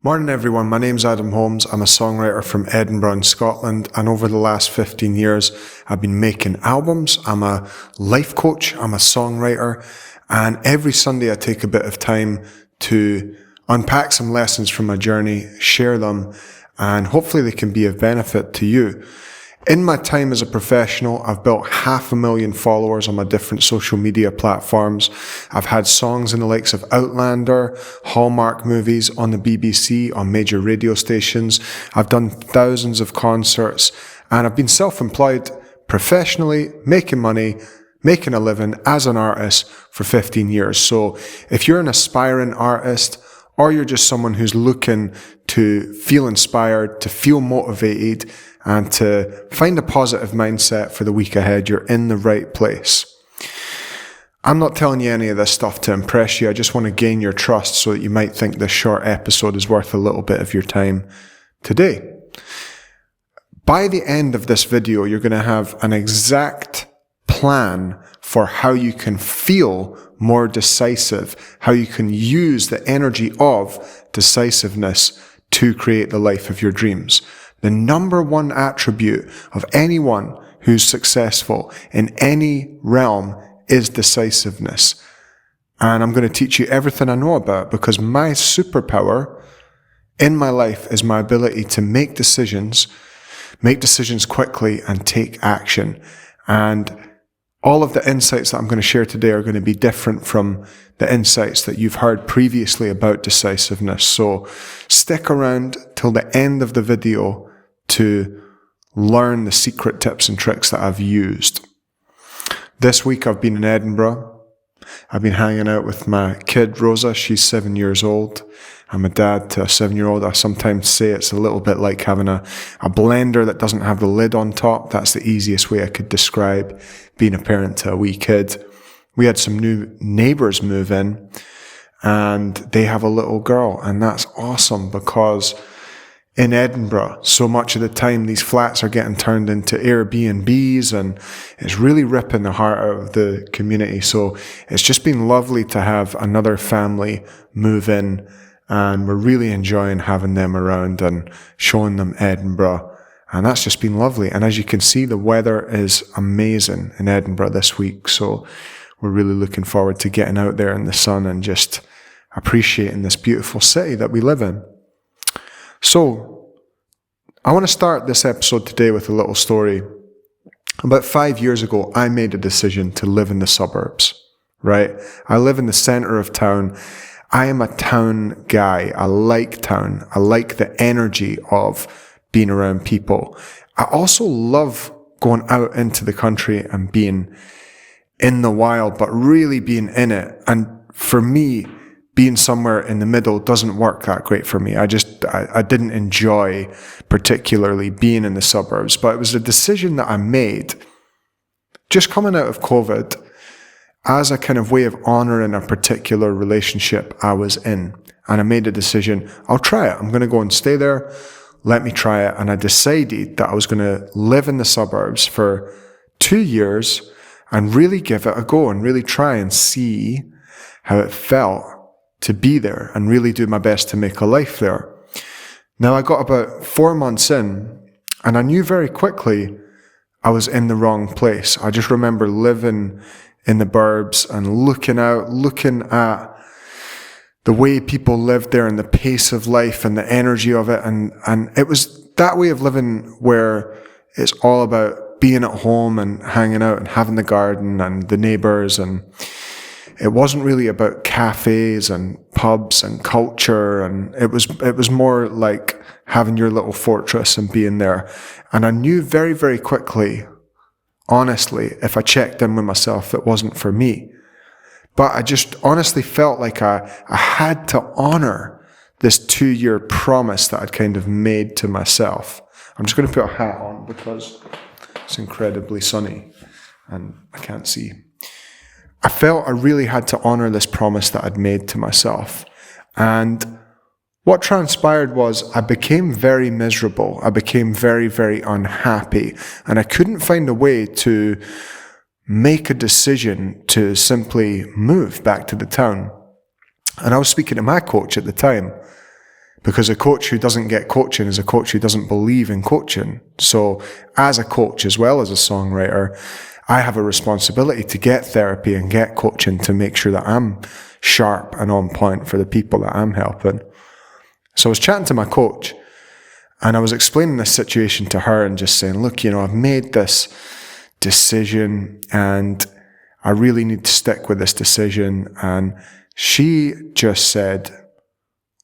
Morning everyone, my name's Adam Holmes. I'm a songwriter from Edinburgh in Scotland, and over the last 15 years I've been making albums. I'm a life coach, I'm a songwriter, and every Sunday I take a bit of time to unpack some lessons from my journey, share them, and hopefully they can be of benefit to you. In my time as a professional, I've built 500,000 followers on my different social media platforms. I've had songs in the likes of Outlander, Hallmark movies, on the BBC, on major radio stations. I've done thousands of concerts, and I've been self-employed professionally, making money, making a living as an artist for 15 years. So if you're an aspiring artist, or you're just someone who's looking to feel inspired, to feel motivated, and to find a positive mindset for the week ahead, you're in the right place. I'm not telling you any of this stuff to impress you. I just want to gain your trust so that you might think this short episode is worth a little bit of your time today. By the end of this video, you're going to have an exact plan for how you can feel more decisive, how you can use the energy of decisiveness to create the life of your dreams. The number one attribute of anyone who's successful in any realm is decisiveness. And I'm going to teach you everything I know about it, because my superpower in my life is my ability to make decisions quickly and take action. And all of the insights that I'm going to share today are going to be different from the insights that you've heard previously about decisiveness. So stick around till the end of the video to learn the secret tips and tricks that I've used. This week I've been in Edinburgh. I've been hanging out with my kid Rosa. She's 7 years old. I'm a dad to a 7-year-old. I sometimes say it's a little bit like having a blender that doesn't have the lid on top. That's the easiest way I could describe being a parent to a wee kid. We had some new neighbours move in, and they have a little girl, and that's awesome because in Edinburgh, so much of the time these flats are getting turned into Airbnbs, and it's really ripping the heart out of the community. So it's just been lovely to have another family move in, and we're really enjoying having them around and showing them Edinburgh. And that's just been lovely. And as you can see, the weather is amazing in Edinburgh this week. So we're really looking forward to getting out there in the sun and just appreciating this beautiful city that we live in. So I want to start this episode today with a little story. About 5 years ago, I made a decision to live in the suburbs, right? I live in the center of town. I am a town guy. I like town. I like the energy of being around people. I also love going out into the country and being in the wild, but really being in it. And for me, being somewhere in the middle doesn't work that great for me. I didn't enjoy particularly being in the suburbs, but it was a decision that I made just coming out of COVID as a kind of way of honoring a particular relationship I was in. And I made a decision, I'll try it. I'm going to go and stay there. Let me try it. And I decided that I was going to live in the suburbs for 2 years and really give it a go and really try and see how it felt to be there and really do my best to make a life there. Now, I got about 4 months in, and I knew very quickly I was in the wrong place. I just remember living in the burbs and looking at the way people lived there and the pace of life and the energy of it. And it was that way of living where it's all about being at home and hanging out and having the garden and the neighbours, and it wasn't really about cafes and pubs and culture, and it was more like having your little fortress and being there. And I knew very, very quickly, honestly, if I checked in with myself, it wasn't for me. But I just honestly felt like I had to honor this 2-year promise that I'd kind of made to myself. I'm just going to put a hat on because it's incredibly sunny and I can't see. I felt I really had to honor this promise that I'd made to myself. And what transpired was I became very miserable. I became very, very unhappy. And I couldn't find a way to make a decision to simply move back to the town. And I was speaking to my coach at the time, Because a coach who doesn't get coaching is a coach who doesn't believe in coaching. So as a coach as well as a songwriter, I have a responsibility to get therapy and get coaching to make sure that I'm sharp and on point for the people that I'm helping. So I was chatting to my coach and I was explaining this situation to her and just saying, look, I've made this decision and I really need to stick with this decision. And she just said,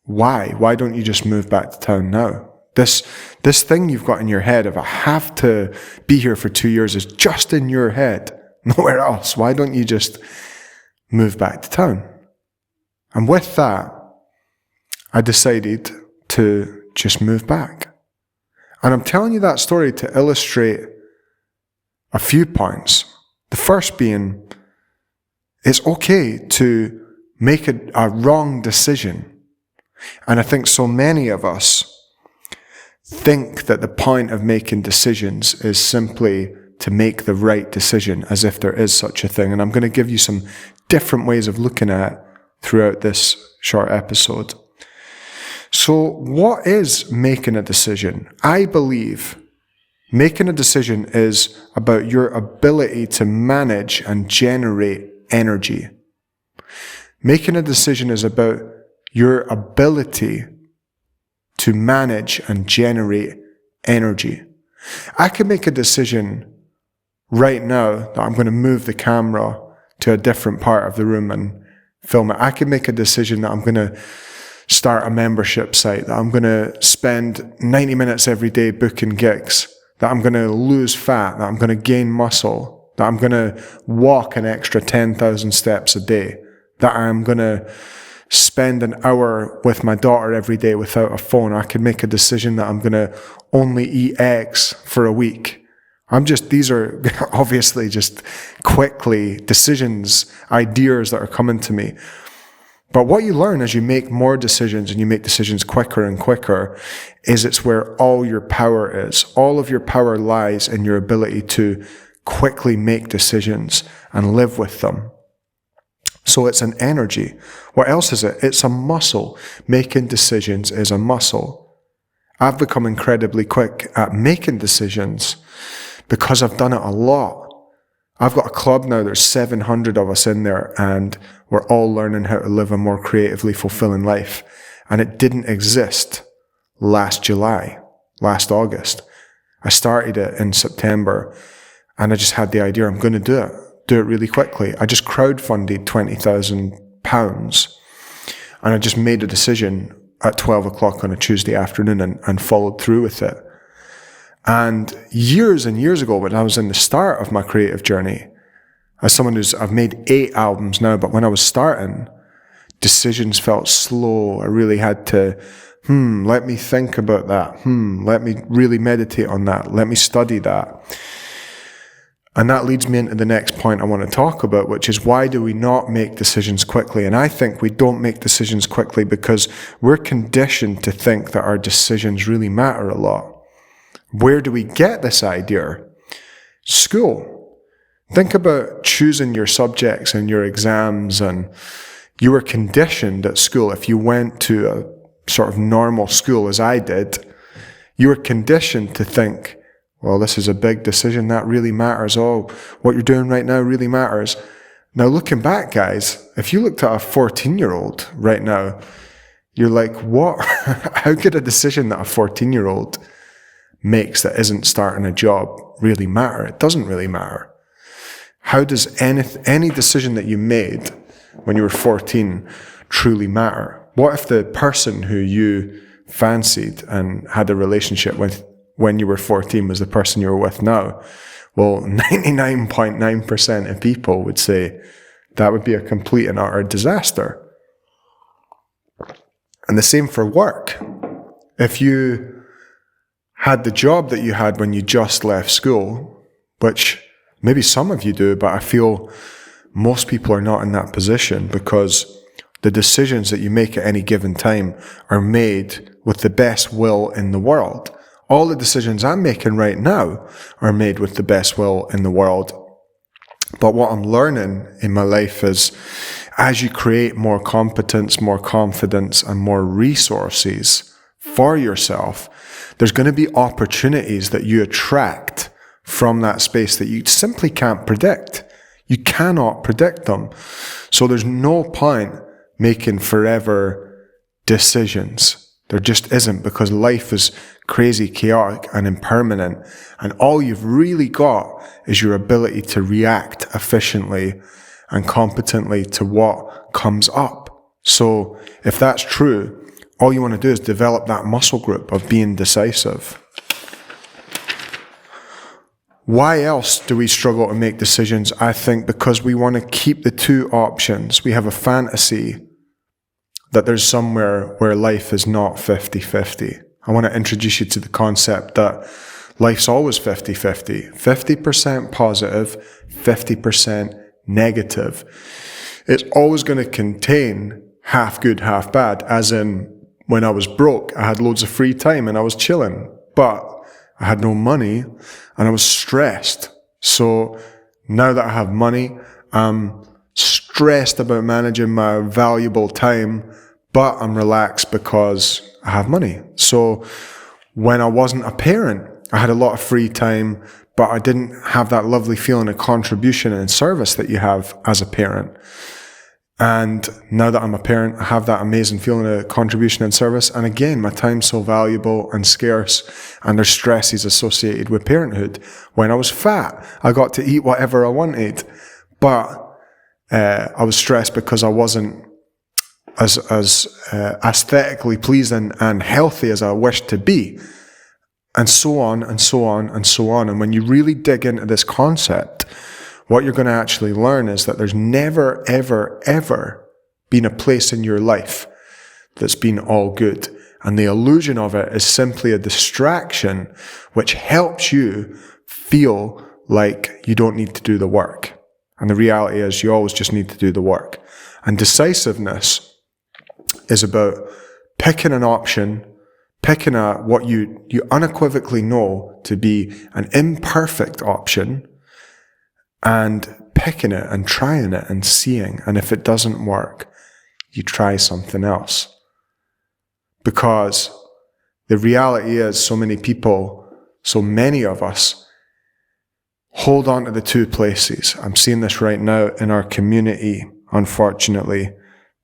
why? Why don't you just move back to town now? This thing you've got in your head of I have to be here for 2 years is just in your head, nowhere else. Why don't you just move back to town? And with that, I decided to just move back. And I'm telling you that story to illustrate a few points. The first being, it's okay to make a wrong decision. And I think so many of us think that the point of making decisions is simply to make the right decision, as if there is such a thing. And I'm going to give you some different ways of looking at it throughout this short episode. So what is making a decision? I believe making a decision is about your ability to manage and generate energy. Making a decision is about your ability to manage and generate energy. I could make a decision right now that I'm going to move the camera to a different part of the room and film it. I could make a decision that I'm going to start a membership site, that I'm going to spend 90 minutes every day booking gigs, that I'm going to lose fat, that I'm going to gain muscle, that I'm going to walk an extra 10,000 steps a day, that I'm going to spend an hour with my daughter every day without a phone. I could make a decision that I'm going to only eat eggs for a week. These are obviously just quickly decisions, ideas that are coming to me. But what you learn as you make more decisions and you make decisions quicker and quicker is it's where all your power is. All of your power lies in your ability to quickly make decisions and live with them. So it's an energy. What else is it? It's a muscle. Making decisions is a muscle. I've become incredibly quick at making decisions because I've done it a lot. I've got a club now, there's 700 of us in there, and we're all learning how to live a more creatively fulfilling life. And it didn't exist last July, last August. I started it in September, and I just had the idea, I'm going to do it really quickly. I just crowdfunded £20,000, and I just made a decision at 12 o'clock on a Tuesday afternoon and followed through with it. And years ago, when I was in the start of my creative journey, as someone I've made 8 albums now, but when I was starting, decisions felt slow. I really had to, let me think about that. Let me really meditate on that. Let me study that. And that leads me into the next point I want to talk about, which is why do we not make decisions quickly? And I think we don't make decisions quickly because we're conditioned to think that our decisions really matter a lot. Where do we get this idea? School. Think about choosing your subjects and your exams, and you were conditioned at school. If you went to a sort of normal school as I did, you were conditioned to think, well, this is a big decision, that really matters. Oh, what you're doing right now really matters. Now, looking back, guys, if you looked at a 14-year-old right now, you're like, what? How could a decision that a 14-year-old makes that isn't starting a job really matter? It doesn't really matter. How does any decision that you made when you were 14 truly matter? What if the person who you fancied and had a relationship with when you were 14 was the person you were with now? Well, 99.9% of people would say that would be a complete and utter disaster. And the same for work. If you had the job that you had when you just left school, which maybe some of you do, but I feel most people are not in that position because the decisions that you make at any given time are made with the best will in the world. All the decisions I'm making right now are made with the best will in the world. But what I'm learning in my life is as you create more competence, more confidence, and more resources for yourself, there's going to be opportunities that you attract from that space that you simply can't predict. You cannot predict them. So there's no point making forever decisions. There just isn't, because life is crazy, chaotic, and impermanent. And all you've really got is your ability to react efficiently and competently to what comes up. So if that's true, all you want to do is develop that muscle group of being decisive. Why else do we struggle to make decisions? I think because we want to keep the two options. We have a fantasy that there's somewhere where life is not 50-50. I want to introduce you to the concept that life's always 50-50. 50% positive, 50% negative. It's always going to contain half good, half bad, as in when I was broke, I had loads of free time and I was chilling, but I had no money and I was stressed. So now that I have money, I'm stressed about managing my valuable time, but I'm relaxed because I have money. So when I wasn't a parent, I had a lot of free time, but I didn't have that lovely feeling of contribution and service that you have as a parent. And now that I'm a parent, I have that amazing feeling of contribution and service. And again, my time's so valuable and scarce, and there's stresses associated with parenthood. When I was fat, I got to eat whatever I wanted, but I was stressed because I wasn't as aesthetically pleasing and healthy as I wished to be. And so on, and so on, and so on. And when you really dig into this concept, what you're going to actually learn is that there's never, ever, ever been a place in your life that's been all good. And the illusion of it is simply a distraction which helps you feel like you don't need to do the work. And the reality is you always just need to do the work. And decisiveness is about picking an option, picking what you unequivocally know to be an imperfect option, and picking it and trying it and seeing. And if it doesn't work, you try something else. Because the reality is so many people, so many of us, hold on to the two places. I'm seeing this right now in our community, unfortunately.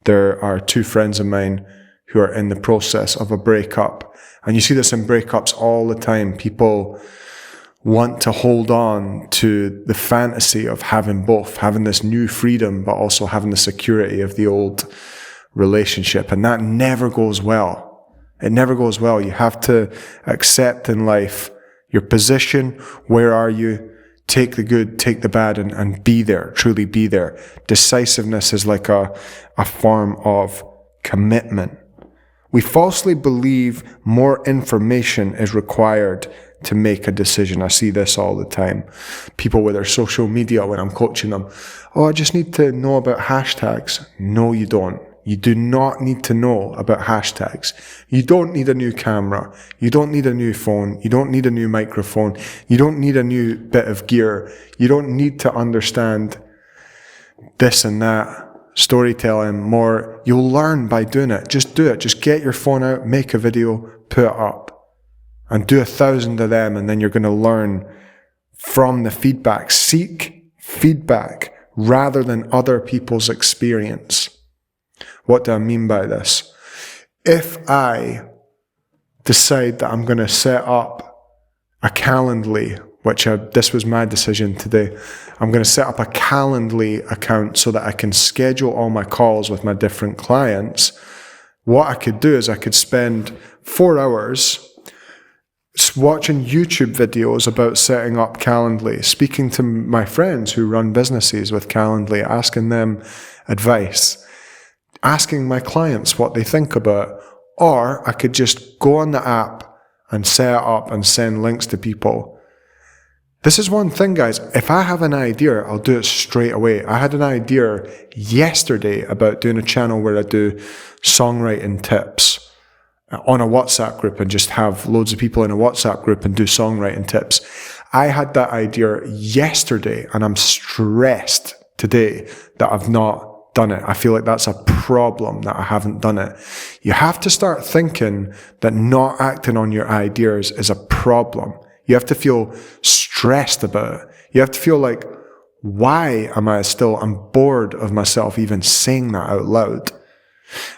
There are two friends of mine who are in the process of a breakup. And you see this in breakups all the time. People want to hold on to the fantasy of having both, having this new freedom, but also having the security of the old relationship. And that never goes well. It never goes well. You have to accept in life your position. Where are you? Take the good, take the bad, and be there, truly be there. Decisiveness is like a form of commitment. We falsely believe more information is required to make a decision. I see this all the time. People with their social media, when I'm coaching them, oh, I just need to know about hashtags. No, you don't. You do not need to know about hashtags. You don't need a new camera. You don't need a new phone. You don't need a new microphone. You don't need a new bit of gear. You don't need to understand this and that. Storytelling more. You'll learn by doing it. Just do it. Just get your phone out, make a video, put it up. And do 1,000 of them, and then you're going to learn from the feedback. Seek feedback rather than other people's experience. What do I mean by this? If I decide that I'm going to set up a Calendly, this was my decision today, I'm going to set up a Calendly account so that I can schedule all my calls with my different clients. What I could do is I could spend 4 hours watching YouTube videos about setting up Calendly, speaking to my friends who run businesses with Calendly, asking them advice, asking my clients what they think about it. Or I could just go on the app and set it up and send links to people. This is one thing, guys. If I have an idea, I'll do it straight away. I had an idea yesterday about doing a channel where I do songwriting tips on a WhatsApp group and just have loads of people in a WhatsApp group and do songwriting tips. I had that idea yesterday and I'm stressed today that I've not done it. I feel like that's a problem that I haven't done it. You have to start thinking that not acting on your ideas is a problem. You have to feel stressed about it. You have to feel like, why am I still, I'm bored of myself even saying that out loud.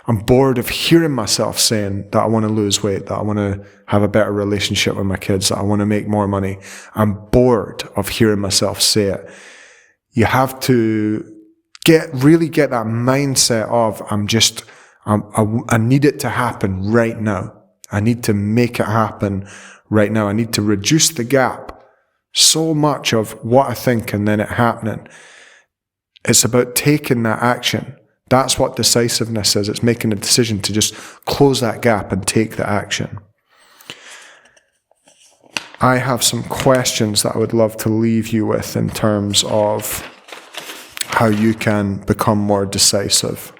I'm bored of hearing myself saying that I want to lose weight, that I want to have a better relationship with my kids, that I want to make more money. I'm bored of hearing myself say it. You have to really get that mindset of, I need it to happen right now. I need to make it happen right now. I need to reduce the gap so much of what I think and then it happening. It's about taking that action. That's what decisiveness is. It's making a decision to just close that gap and take the action. I have some questions that I would love to leave you with in terms of how you can become more decisive.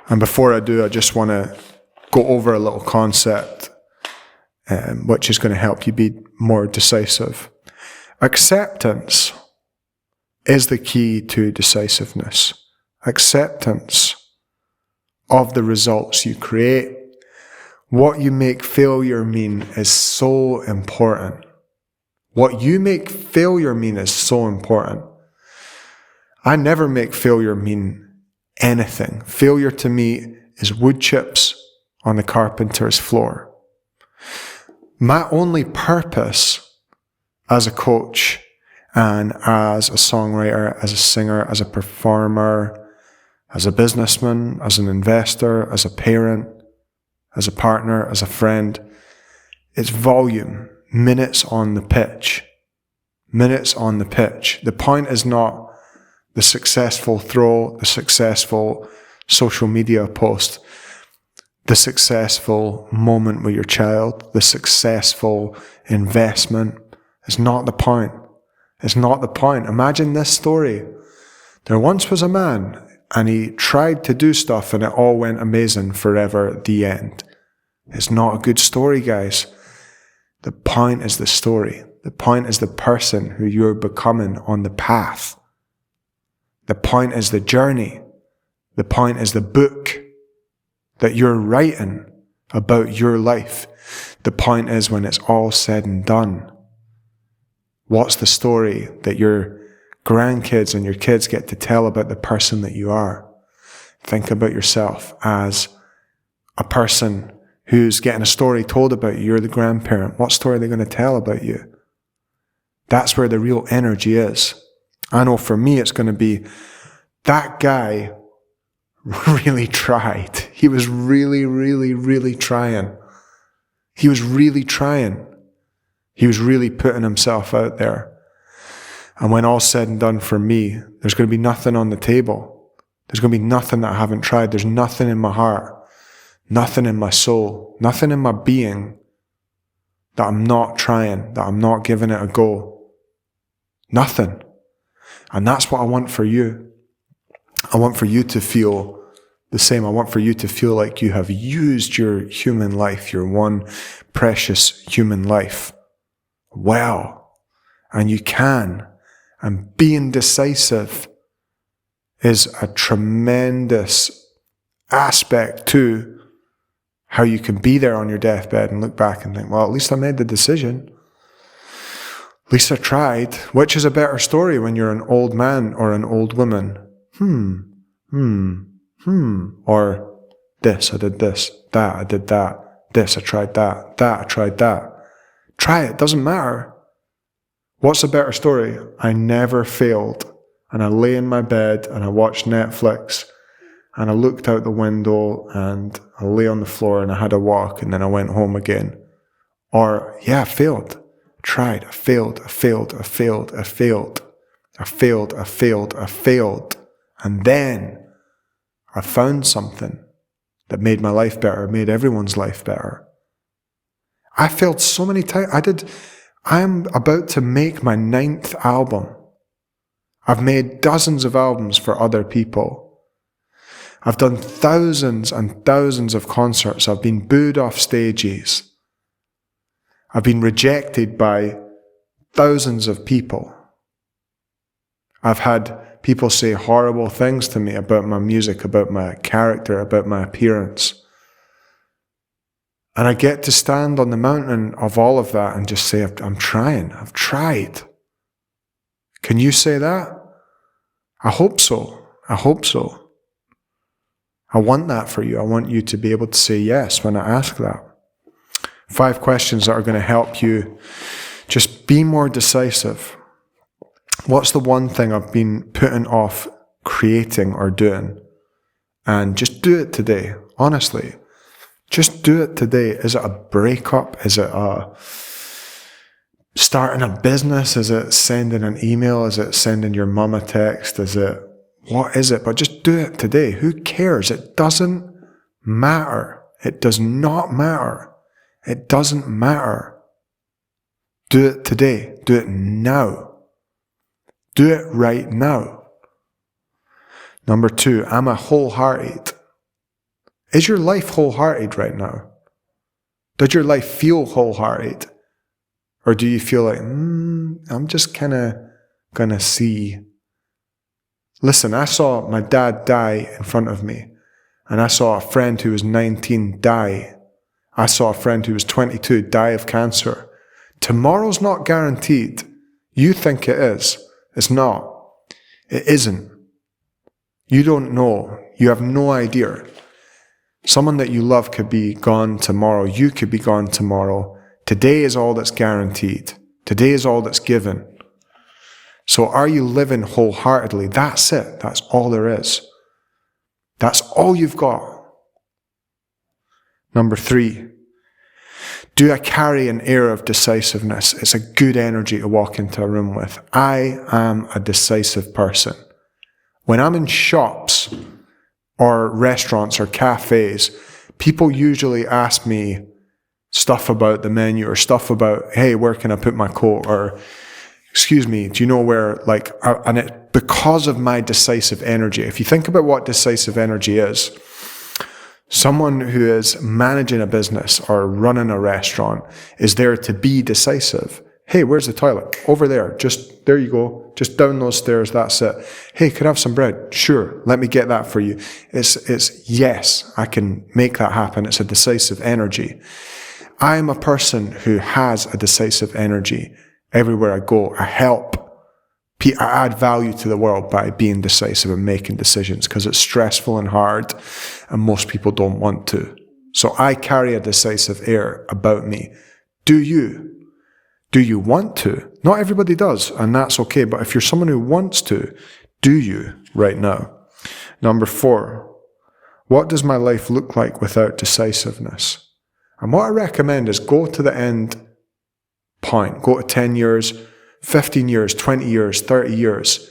And before I do, I just want to go over a little concept which is going to help you be more decisive. Acceptance is the key to decisiveness. Acceptance of the results you create. What you make failure mean is so important. What you make failure mean is so important. I never make failure mean anything. Failure to me is wood chips on the carpenter's floor. My only purpose as a coach and as a songwriter, as a singer, as a performer, as a businessman, as an investor, as a parent, as a partner, as a friend, it's volume, minutes on the pitch. Minutes on the pitch. The point is not the successful throw, the successful social media post, the successful moment with your child, the successful investment. It's not the point. It's not the point. Imagine this story. There once was a man and he tried to do stuff and it all went amazing forever, the end. It's not a good story, guys. The point is the story. The point is the person who you're becoming on the path. The point is the journey. The point is the book that you're writing about your life. The point is when it's all said and done, what's the story that your grandkids and your kids get to tell about the person that you are? Think about yourself as a person who's getting a story told about you. You're the grandparent. What story are they going to tell about you? That's where the real energy is. I know for me it's going to be, that guy really tried. He was really, really, really trying. He was really trying. He was really putting himself out there. And when all's said and done for me, there's going to be nothing on the table. There's going to be nothing that I haven't tried. There's nothing in my heart, nothing in my soul, nothing in my being that I'm not trying, that I'm not giving it a go. Nothing. And that's what I want for you. I want for you to feel the same. I want for you to feel like you have used your human life, your one precious human life, well. And you can. And being decisive is a tremendous aspect to how you can be there on your deathbed and look back and think, well, at least I made the decision. At least I tried. Which is a better story when you're an old man or an old woman? Or this, I did this, that, I did that, this, I tried that, I tried that. Try it, doesn't matter. What's a better story? I never failed. And I lay in my bed and I watched Netflix and I looked out the window and I lay on the floor and I had a walk and then I went home again. Or, yeah, I failed. Tried, I failed. And then I found something that made my life better, made everyone's life better. I failed so many times. I'm about to make my 9th album. I've made dozens of albums for other people. I've done thousands and thousands of concerts. I've been booed off stages. I've been rejected by thousands of people. I've had People say horrible things to me about my music, about my character, about my appearance. And I get to stand on the mountain of all of that and just say, I'm trying. I've tried. Can you say that? I hope so. I hope so. I want that for you. I want you to be able to say yes when I ask that. 5 questions that are going to help you just be more decisive. What's the one thing I've been putting off creating or doing? And just do it today. Honestly, just do it today. Is it a breakup? Is it starting a business? Is it sending an email? Is it sending your mum a text? What is it? But just do it today. Who cares? It doesn't matter. It does not matter. It doesn't matter. Do it today. Do it now. Do it right now. Number 2, am I wholehearted? Is your life wholehearted right now? Does your life feel wholehearted? Or do you feel like, I'm just kind of going to see. Listen, I saw my dad die in front of me. And I saw a friend who was 19 die. I saw a friend who was 22 die of cancer. Tomorrow's not guaranteed. You think it is. It's not. It isn't. You don't know. You have no idea. Someone that you love could be gone tomorrow. You could be gone tomorrow. Today is all that's guaranteed. Today is all that's given. So are you living wholeheartedly? That's it. That's all there is. That's all you've got. Number 3, do I carry an air of decisiveness? It's a good energy to walk into a room with. I am a decisive person. When I'm in shops or restaurants or cafes, people usually ask me stuff about the menu or stuff about, hey, where can I put my coat? Or, excuse me, do you know where, because of my decisive energy. If you think about what decisive energy is, someone who is managing a business or running a restaurant is there to be decisive. Hey, where's the toilet? Over there. Just, there you go. Just down those stairs. That's it. Hey, could I have some bread? Sure. Let me get that for you. It's yes, I can make that happen. It's a decisive energy. I'm a person who has a decisive energy. Everywhere I go, I help. I add value to the world by being decisive and making decisions because it's stressful and hard and most people don't want to. So I carry a decisive air about me. Do you? Do you want to? Not everybody does, and that's okay. But if you're someone who wants to, do you right now? Number 4, what does my life look like without decisiveness? And what I recommend is go to the end point. Go to 10 years, 15 years, 20 years, 30 years,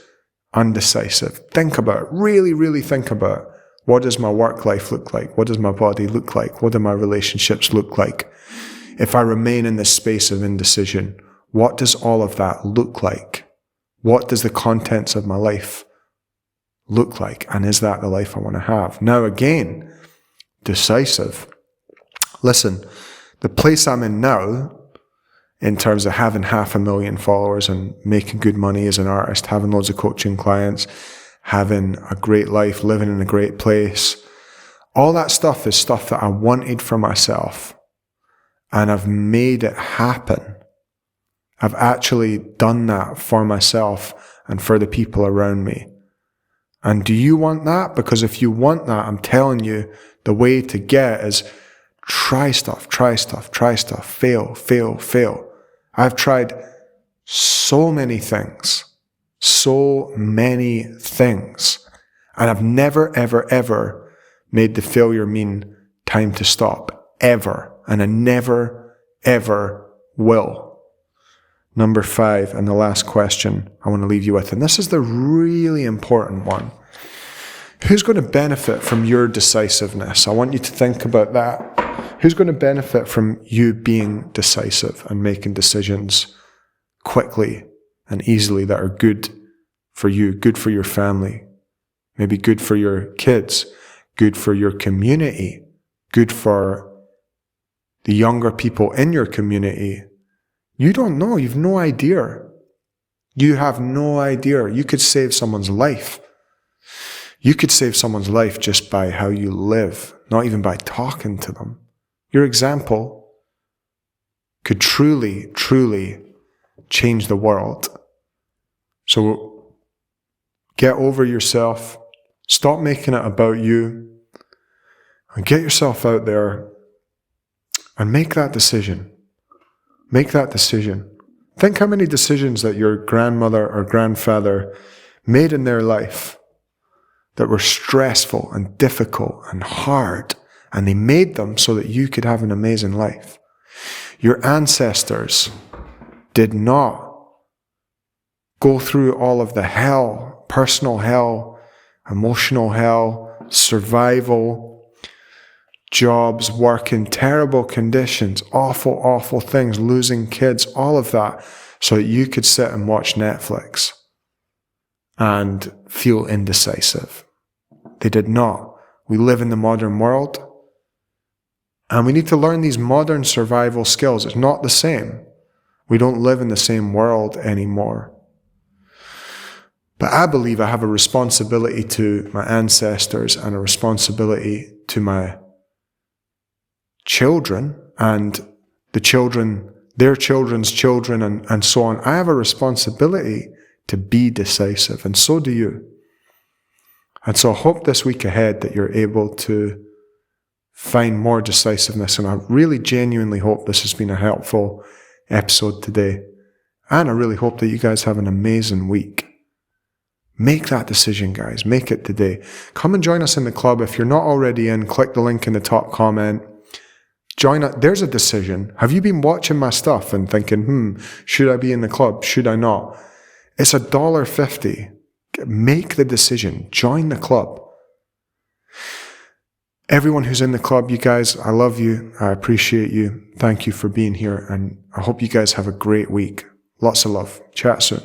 undecisive. Think about it. Really, really think about it. What does my work life look like? What does my body look like? What do my relationships look like? If I remain in this space of indecision, what does all of that look like? What does the contents of my life look like? And is that the life I want to have? Now again, decisive. Listen, the place I'm in now, in terms of having 500,000 followers and making good money as an artist, having loads of coaching clients, having a great life, living in a great place. All that stuff is stuff that I wanted for myself. And I've made it happen. I've actually done that for myself and for the people around me. And do you want that? Because if you want that, I'm telling you, the way to get is try stuff, fail, fail, fail. I've tried so many things, and I've never, ever, ever made the failure mean time to stop, ever, and I never, ever will. Number 5, and the last question I want to leave you with, and this is the really important one. Who's going to benefit from your decisiveness? I want you to think about that. Who's going to benefit from you being decisive and making decisions quickly and easily that are good for you, good for your family, maybe good for your kids, good for your community, good for the younger people in your community? You don't know. You've no idea. You have no idea. You could save someone's life. You could save someone's life just by how you live, not even by talking to them. Your example could truly, truly change the world. So get over yourself. Stop making it about you. And get yourself out there and make that decision. Make that decision. Think how many decisions that your grandmother or grandfather made in their life that were stressful and difficult and hard, and they made them so that you could have an amazing life. Your ancestors did not go through all of the hell, personal hell, emotional hell, survival, jobs, work in terrible conditions, awful, awful things, losing kids, all of that, so that you could sit and watch Netflix and feel indecisive. They did not. We live in the modern world, and we need to learn these modern survival skills. It's not the same. We don't live in the same world anymore. But I believe I have a responsibility to my ancestors and a responsibility to my children and the children, their children's children, and so on. I have a responsibility to be decisive, and so do you. And so I hope this week ahead that you're able to find more decisiveness, and I really genuinely hope this has been a helpful episode today. And I really hope that you guys have an amazing week. Make that decision, guys. Make it today. Come and join us in the club. If you're not already in, click the link in the top comment. Join us. There's a decision. Have you been watching my stuff and thinking, should I be in the club? Should I not? It's $1.50. Make the decision. Join the club. Everyone who's in the club, you guys, I love you. I appreciate you. Thank you for being here. And I hope you guys have a great week. Lots of love. Chat soon.